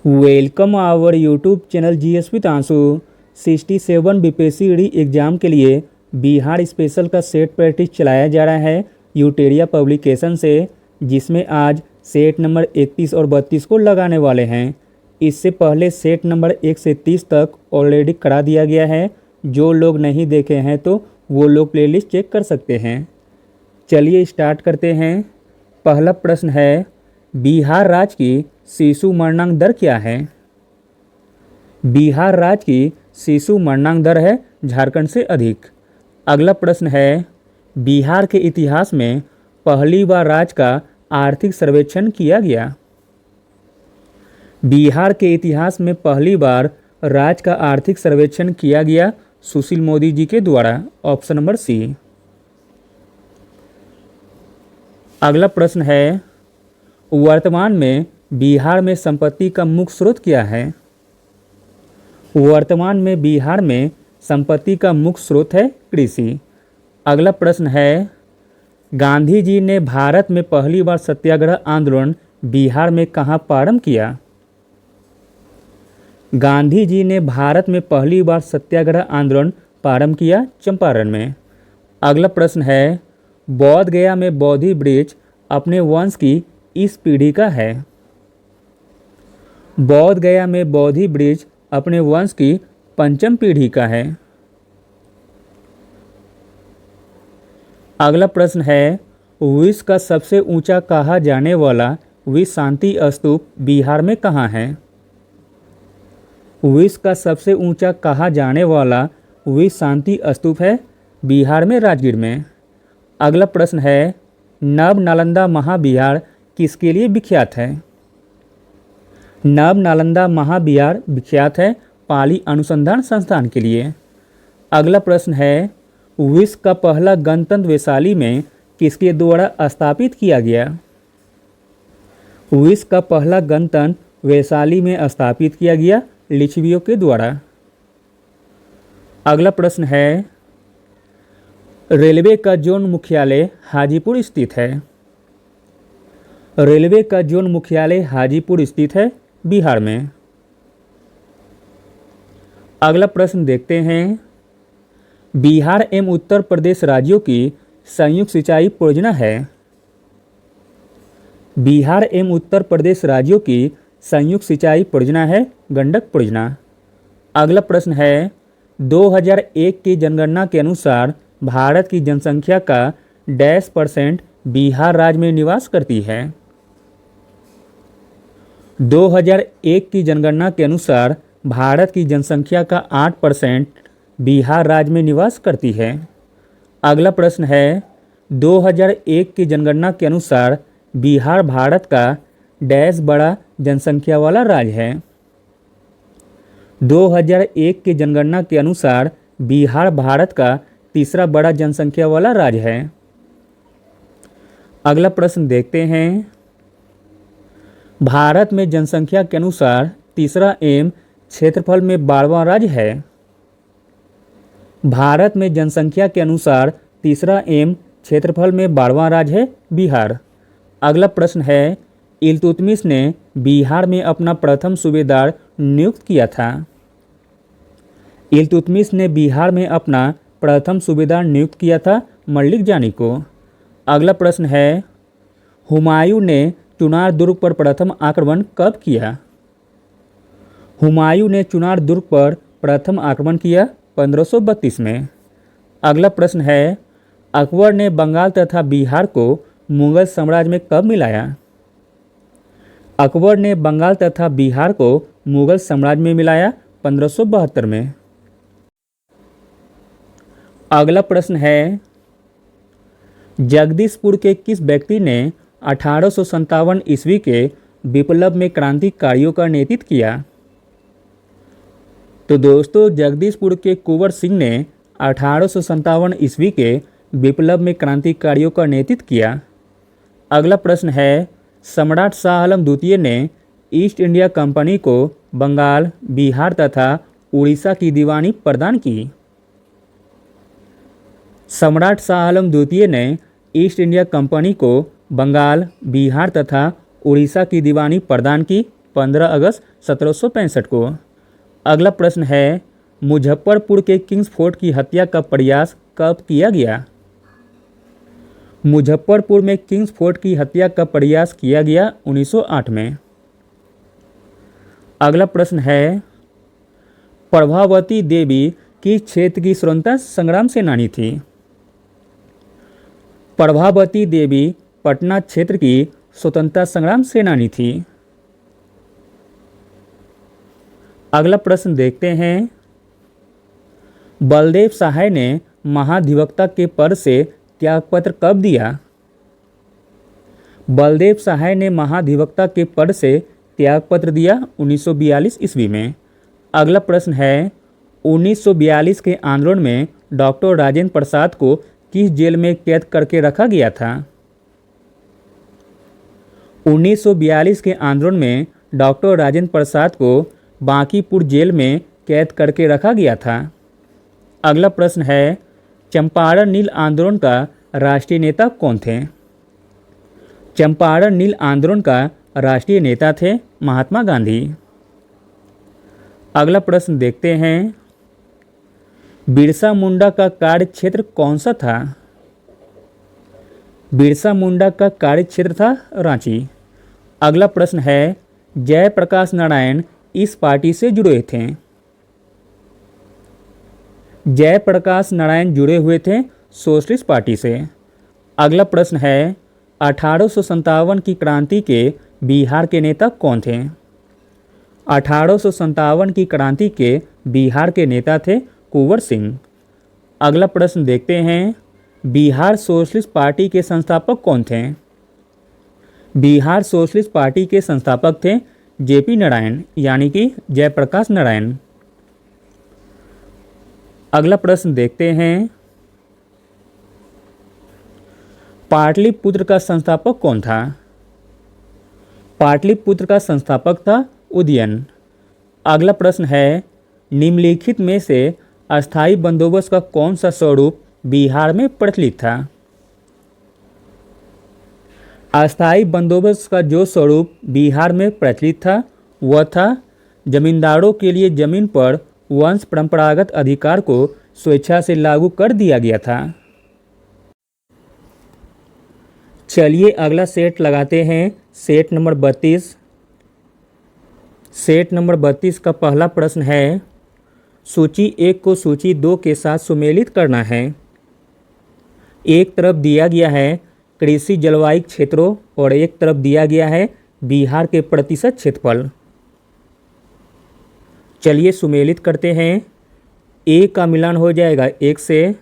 Welcome our YouTube channel GS with Ansu. 67 BPSC re exam के लिए Bihar special का set practice चलाया जा रहा है यूटेरिया पब्लिकेशन से, जिसमें आज सेट नंबर 31 और 32 को लगाने वाले हैं। इससे पहले सेट नंबर 1 से 30 तक ऑलरेडी करा दिया गया है। जो लोग नहीं देखे हैं तो वो लोग प्लेलिस्ट चेक कर सकते हैं। चलिए स्टार्ट करते हैं। पहला प्रश्न है, बिहार राज्य की शिशु मरणांक दर क्या है? बिहार राज्य की शिशु मरणांक दर है झारखंड से अधिक। अगला प्रश्न है, बिहार के इतिहास में पहली बार राज्य का आर्थिक सर्वेक्षण किया गया। बिहार के इतिहास में पहली बार राज्य का आर्थिक सर्वेक्षण किया गया सुशील मोदी जी के द्वारा। Option number C. अगला प्रश्न है, वर्तमान में बिहार में संपत्ति का मुख्य स्रोत क्या है? वर्तमान में बिहार में संपत्ति का मुख्य स्रोत है कृषि। अगला प्रश्न है, गांधी जी ने भारत में पहली बार सत्याग्रह आंदोलन बिहार में कहाँ प्रारंभ किया? गांधी जी ने भारत में पहली बार सत्याग्रह आंदोलन प्रारंभ किया चंपारण में। अगला प्रश्न है, बोध गया में बोधि वृक्ष अपने वंश की इस पीढ़ी का है। बोध गया में बोधि वृक्ष अपने वंश की पंचम पीढ़ी का है। अगला प्रश्न है, विश्व का सबसे ऊंचा कहा जाने वाला विश्व शांति स्तूप बिहार में कहाँ है? विश्व का सबसे ऊंचा कहा जाने वाला विश्व शांति स्तूप है बिहार में राजगीर में। अगला प्रश्न है, नव नालंदा महाविहार किसके लिए विख्यात है? नव नालंदा महाविहार विख्यात है पाली अनुसंधान संस्थान के लिए। अगला प्रश्न है, विश्व का पहला गणतंत्र वैशाली में किसके द्वारा स्थापित किया गया? विश्व का पहला गणतंत्र वैशाली में स्थापित किया गया लिच्छवियों के द्वारा। अगला प्रश्न है, रेलवे का जोन मुख्यालय हाजीपुर स्थित है। रेलवे का जोन मुख्यालय हाजीपुर स्थित है बिहार में। अगला प्रश्न देखते हैं, बिहार एवं उत्तर प्रदेश राज्यों की संयुक्त सिंचाई परियोजना है। बिहार एवं उत्तर प्रदेश राज्यों की संयुक्त सिंचाई परियोजना है गंडक परियोजना। अगला प्रश्न है, 2001 की जनगणना के अनुसार भारत की जनसंख्या का %% बिहार राज्य में निवास करती है। 2001 की जनगणना के अनुसार भारत की जनसंख्या का 8% बिहार राज्य में निवास करती है। अगला प्रश्न है, 2001 की जनगणना के अनुसार बिहार भारत का डैश बड़ा जनसंख्या वाला राज्य है। 2001 की जनगणना के अनुसार बिहार भारत का तीसरा बड़ा जनसंख्या वाला राज्य है। अगला प्रश्न देखते हैं, भारत में जनसंख्या के अनुसार तीसरा एवं क्षेत्रफल में 12वां राज्य है। भारत में जनसंख्या के अनुसार तीसरा एवं क्षेत्रफल में 12वां राज्य है बिहार। अगला प्रश्न है, इल्तुतमिश ने बिहार में अपना प्रथम सूबेदार नियुक्त किया था। इल्तुतमिश ने बिहार में अपना प्रथम सूबेदार नियुक्त किया था मल्लिक जानी को। अगला प्रश्न है, हुमायूं ने चुनार दुर्ग पर प्रथम आक्रमण कब किया? हुमायूं ने चुनार दुर्ग पर प्रथम आक्रमण किया 1532 में। अगला प्रश्न है, अकबर ने बंगाल तथा बिहार को मुगल साम्राज्य में कब मिलाया? अकबर ने बंगाल तथा बिहार को मुगल साम्राज्य में मिलाया 1572 में। अगला प्रश्न है, जगदीशपुर के किस व्यक्ति ने 1857 ईस्वी के विप्लव में क्रांतिकारियों का नेतृत्व किया? तो दोस्तों, जगदीशपुर के कुंवर सिंह ने 1857 ईस्वी के विप्लव में क्रांतिकारियों का नेतृत्व किया। अगला प्रश्न है, सम्राट शाह आलम द्वितीय ने ईस्ट इंडिया कंपनी को बंगाल, बिहार तथा उड़ीसा की दीवानी प्रदान की। सम्राट शाह आलम द्वितीय ने ईस्ट इंडिया कंपनी को बंगाल, बिहार तथा उड़ीसा की दीवानी प्रदान की 15 अगस्त 1765 को। अगला प्रश्न है, मुजफ्फरपुर के किंग्स फोर्ट की हत्या का प्रयास कब किया गया? मुजफ्फरपुर में किंग्स फोर्ट की हत्या का प्रयास किया गया 1908 में। अगला प्रश्न है, प्रभावती देवी किस क्षेत्र की स्वतंत्रता संग्राम सेनानी थी? प्रभावती देवी पटना क्षेत्र की स्वतंत्रता संग्राम सेनानी थी। अगला प्रश्न देखते हैं, बलदेव सहाय ने महाधिवक्ता के पद से त्यागपत्र कब दिया? बलदेव सहाय ने महाधिवक्ता के पद से त्यागपत्र दिया 1942 ईस्वी में। अगला प्रश्न है, 1942 के आंदोलन में डॉक्टर राजेंद्र प्रसाद को किस जेल में कैद करके रखा गया था? 1942 के आंदोलन में डॉक्टर राजेंद्र प्रसाद को बांकीपुर जेल में कैद करके रखा गया था। अगला प्रश्न है, चंपारण नील आंदोलन का राष्ट्रीय नेता कौन थे? चंपारण नील आंदोलन का राष्ट्रीय नेता थे महात्मा गांधी। अगला प्रश्न देखते हैं, बिरसा मुंडा का कार्य क्षेत्र कौन सा था? बिरसा मुंडा का कार्य क्षेत्र था रांची। अगला प्रश्न है, जयप्रकाश नारायण इस पार्टी से जुड़े थे? जयप्रकाश नारायण जुड़े हुए थे सोशलिस्ट पार्टी से। अगला प्रश्न है, 1857 की क्रांति के बिहार के नेता कौन थे? 1857 की क्रांति के बिहार के नेता थे कुंवर सिंह। अगला प्रश्न देखते हैं, बिहार सोशलिस्ट पार्टी के संस्थापक कौन थे? बिहार सोशलिस्ट पार्टी के संस्थापक थे जेपी नारायण यानी कि जयप्रकाश नारायण। अगला प्रश्न देखते हैं, पाटलिपुत्र का संस्थापक कौन था? पाटलिपुत्र का संस्थापक था उदयन। अगला प्रश्न है, निम्नलिखित में से अस्थायी बंदोबस्त का कौन सा स्वरूप बिहार में प्रचलित था? अस्थायी बंदोबस्त का जो स्वरूप बिहार में प्रचलित था वह था जमींदारों के लिए जमीन पर वंश परंपरागत अधिकार को स्वेच्छा से लागू कर दिया गया था। चलिए अगला सेट लगाते हैं, सेट नंबर 32। सेट नंबर 32 का पहला प्रश्न है, सूची 1 को सूची 2 के साथ सुमेलित करना है। एक तरफ दिया गया है कृषि जलवायु क्षेत्रों और एक तरफ दिया गया है बिहार के प्रतिशत क्षेत्रफल। चलिए सुमेलित करते हैं। ए का मिलान हो जाएगा 1 से।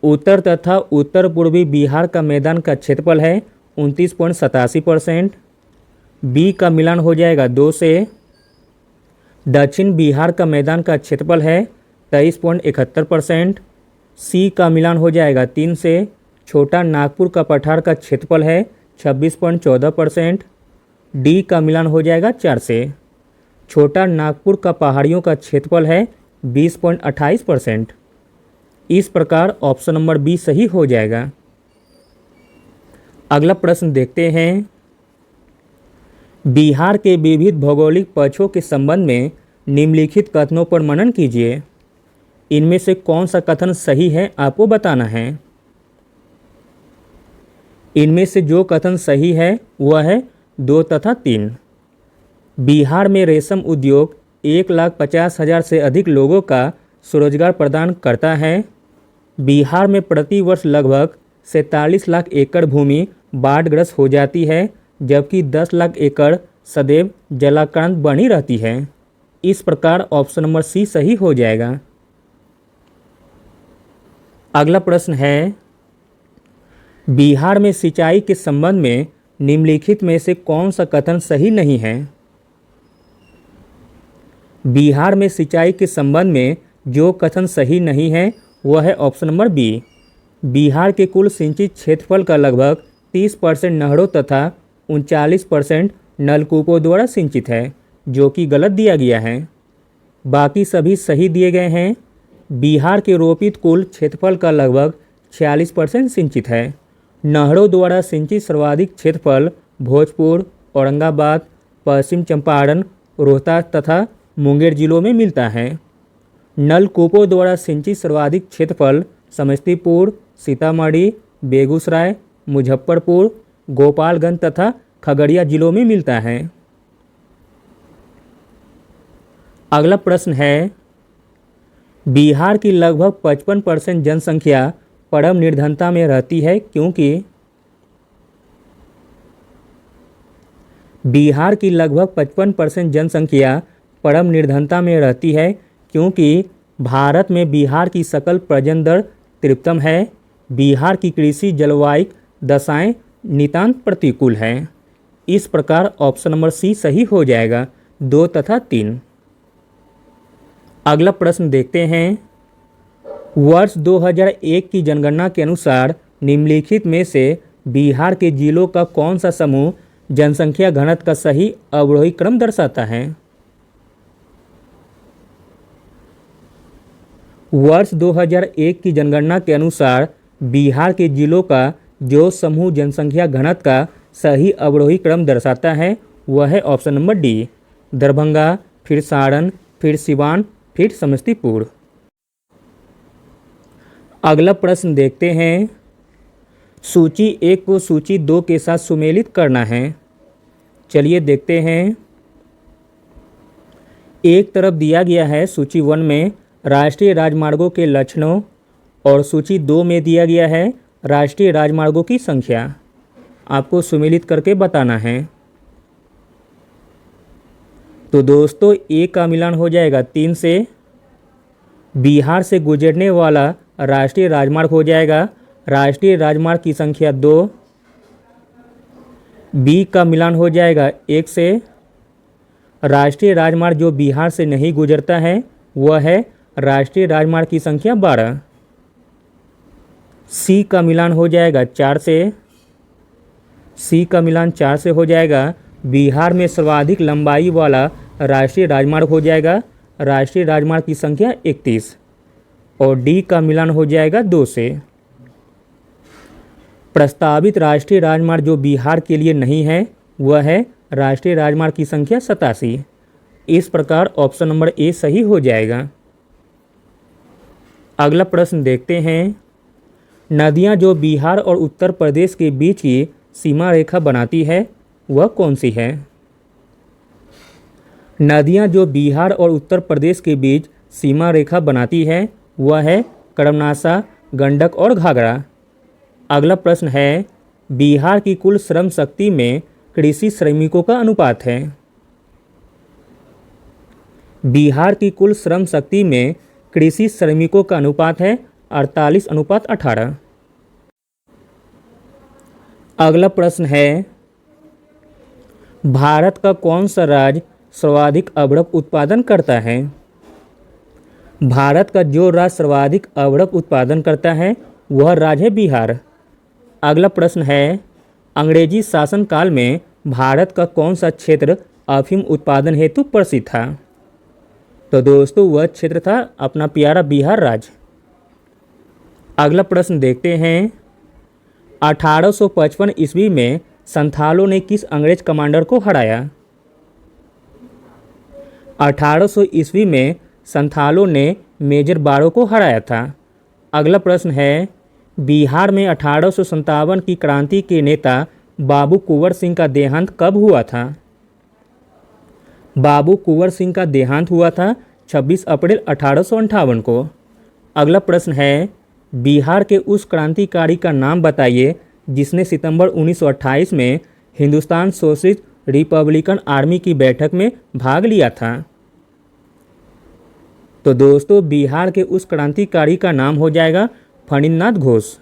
उत्तर तथा उत्तर पूर्वी बिहार का मैदान का क्षेत्रफल है 29.87%। बी का मिलान हो जाएगा 2 से। दक्षिण बिहार का मैदान का क्षेत्रफल है 23.71%। सी का मिलान हो जाएगा 3 से। छोटा नागपुर का पठार का क्षेत्रफल है 26.14%। डी का मिलान हो जाएगा 4 से। छोटा नागपुर का पहाड़ियों का क्षेत्रफल है 20.28%। इस प्रकार ऑप्शन नंबर बी सही हो जाएगा। अगला प्रश्न देखते हैं, बिहार के विविध भौगोलिक पक्षों के संबंध में निम्नलिखित कथनों पर मनन कीजिए। इनमें से कौन सा कथन सही है आपको बताना है। इनमें से जो कथन सही है वह है 2 तथा 3। बिहार में रेशम उद्योग 1,50,000 से अधिक लोगों का स्वरोजगार प्रदान करता है। बिहार में प्रति वर्ष लगभग 47 लाख एकड़ भूमि बाढ़ग्रस्त हो जाती है, जबकि 10 लाख एकड़ सदैव जलाक्रांत बनी रहती है। इस प्रकार ऑप्शन नंबर सी सही हो जाएगा। अगला प्रश्न है, बिहार में सिंचाई के संबंध में निम्नलिखित में से कौन सा कथन सही नहीं है। बिहार में सिंचाई के संबंध में जो कथन सही नहीं है वह है ऑप्शन नंबर बी। बिहार के कुल सिंचित क्षेत्रफल का लगभग 30% नहरों तथा 39% नलकूपों द्वारा सिंचित है, जो कि गलत दिया गया है। बाकी सभी सही दिए गए हैं। बिहार के रोपित कुल क्षेत्रफल का लगभग 46% सिंचित है। नहरों द्वारा सिंचित सर्वाधिक क्षेत्रफल भोजपुर, औरंगाबाद, पश्चिम चंपारण, रोहतास तथा मुंगेर जिलों में मिलता है। नलकूपों द्वारा सिंचित सर्वाधिक क्षेत्रफल समस्तीपुर, सीतामढ़ी, बेगूसराय, मुजफ्फरपुर, गोपालगंज तथा खगड़िया जिलों में मिलता है। अगला प्रश्न है, बिहार की लगभग 55% जनसंख्या परम निर्धनता में रहती है क्योंकि बिहार की लगभग 55% जनसंख्या परम निर्धनता में रहती है क्योंकि भारत में बिहार की सकल प्रजनन दर 53 है। बिहार की कृषि जलवायु दशाएं नितांत प्रतिकूल है। इस प्रकार ऑप्शन नंबर सी सही हो जाएगा, 2 तथा 3। अगला प्रश्न देखते हैं, वर्ष 2001 की जनगणना के अनुसार निम्नलिखित में से बिहार के जिलों का कौन सा समूह जनसंख्या घनत्व का सही अवरोही क्रम दर्शाता है। वर्ष 2001 की जनगणना के अनुसार बिहार के जिलों का जो समूह जनसंख्या घनत्व का सही अवरोही क्रम दर्शाता है वह है ऑप्शन नंबर डी, दरभंगा, फिर सारण, फिर सिवान, फिर समस्तीपुर। अगला प्रश्न देखते हैं, सूची 1 को सूची 2 के साथ सुमेलित करना है। चलिए देखते हैं। एक तरफ दिया गया है सूची 1 में राष्ट्रीय राजमार्गों के लक्षणों और सूची 2 में दिया गया है राष्ट्रीय राजमार्गों की संख्या। आपको सुमेलित करके बताना है। तो दोस्तों ए का मिलान हो जाएगा 3 से, बिहार से गुजरने वाला राष्ट्रीय राजमार्ग हो जाएगा राष्ट्रीय राजमार्ग की संख्या 2। बी का मिलान हो जाएगा 1 से, राष्ट्रीय राजमार्ग जो बिहार से नहीं गुजरता है वह है राष्ट्रीय राजमार्ग की संख्या 12। सी का मिलान हो जाएगा 4 से, सी का मिलान 4 से हो जाएगा बिहार में सर्वाधिक लंबाई वाला राष्ट्रीय राजमार्ग हो जाएगा राष्ट्रीय राजमार्ग की संख्या 31। और डी का मिलान हो जाएगा 2 से, प्रस्तावित राष्ट्रीय राजमार्ग जो बिहार के लिए नहीं है वह है राष्ट्रीय राजमार्ग की संख्या 87। इस प्रकार ऑप्शन नंबर ए सही हो जाएगा। अगला प्रश्न देखते हैं, नदियां जो बिहार और उत्तर प्रदेश के बीच की सीमा रेखा बनाती है वह कौन सी है। नदियां जो बिहार और उत्तर प्रदेश के बीच सीमा रेखा बनाती है वह है कर्मनाशा, गंडक और घाघरा। अगला प्रश्न है, बिहार की कुल श्रम शक्ति में कृषि श्रमिकों का अनुपात है। बिहार की कुल श्रम शक्ति में कृषि श्रमिकों का अनुपात है 48:18। अगला प्रश्न है, भारत का कौन सा राज्य सर्वाधिक अभ्रक उत्पादन करता है। भारत का जो राज्य सर्वाधिक अभ्रक उत्पादन करता है वह राज्य है बिहार। अगला प्रश्न है, अंग्रेजी शासनकाल में भारत का कौन सा क्षेत्र अफीम उत्पादन हेतु प्रसिद्ध था। तो दोस्तों वह क्षेत्र था अपना प्यारा बिहार राज्य। अगला प्रश्न देखते हैं, 1855 ईस्वी में संथालों ने किस अंग्रेज कमांडर को हराया। 1800 ईस्वी में संथालों ने मेजर बारो को हराया था। अगला प्रश्न है, बिहार में 1857 की क्रांति के नेता बाबू कुंवर सिंह का देहांत कब हुआ था। बाबू कुंवर सिंह का देहांत हुआ था 26 अप्रैल 1858 को। अगला प्रश्न है, बिहार के उस क्रांतिकारी का नाम बताइए जिसने सितंबर 1928 में हिंदुस्तान सोशलिस्ट रिपब्लिकन आर्मी की बैठक में भाग लिया था। तो दोस्तों बिहार के उस क्रांतिकारी का नाम हो जाएगा फणींद्रनाथ घोष।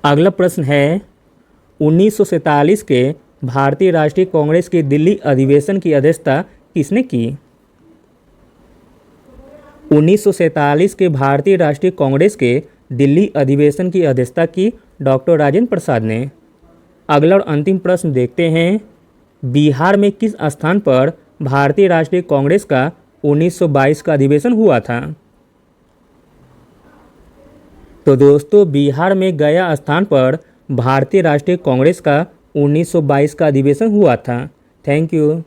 अगला प्रश्न है, 1947 के भारतीय राष्ट्रीय कांग्रेस के दिल्ली अधिवेशन की अध्यक्षता किसने की। 1947 के भारतीय राष्ट्रीय कांग्रेस के दिल्ली अधिवेशन की अध्यक्षता की डॉक्टर राजेंद्र प्रसाद ने। अगला और अंतिम प्रश्न देखते हैं, बिहार में किस स्थान पर भारतीय राष्ट्रीय कांग्रेस का 1922 का अधिवेशन हुआ था। तो दोस्तों बिहार में गया स्थान पर भारतीय राष्ट्रीय कांग्रेस का 1922 का अधिवेशन हुआ था। Thank you.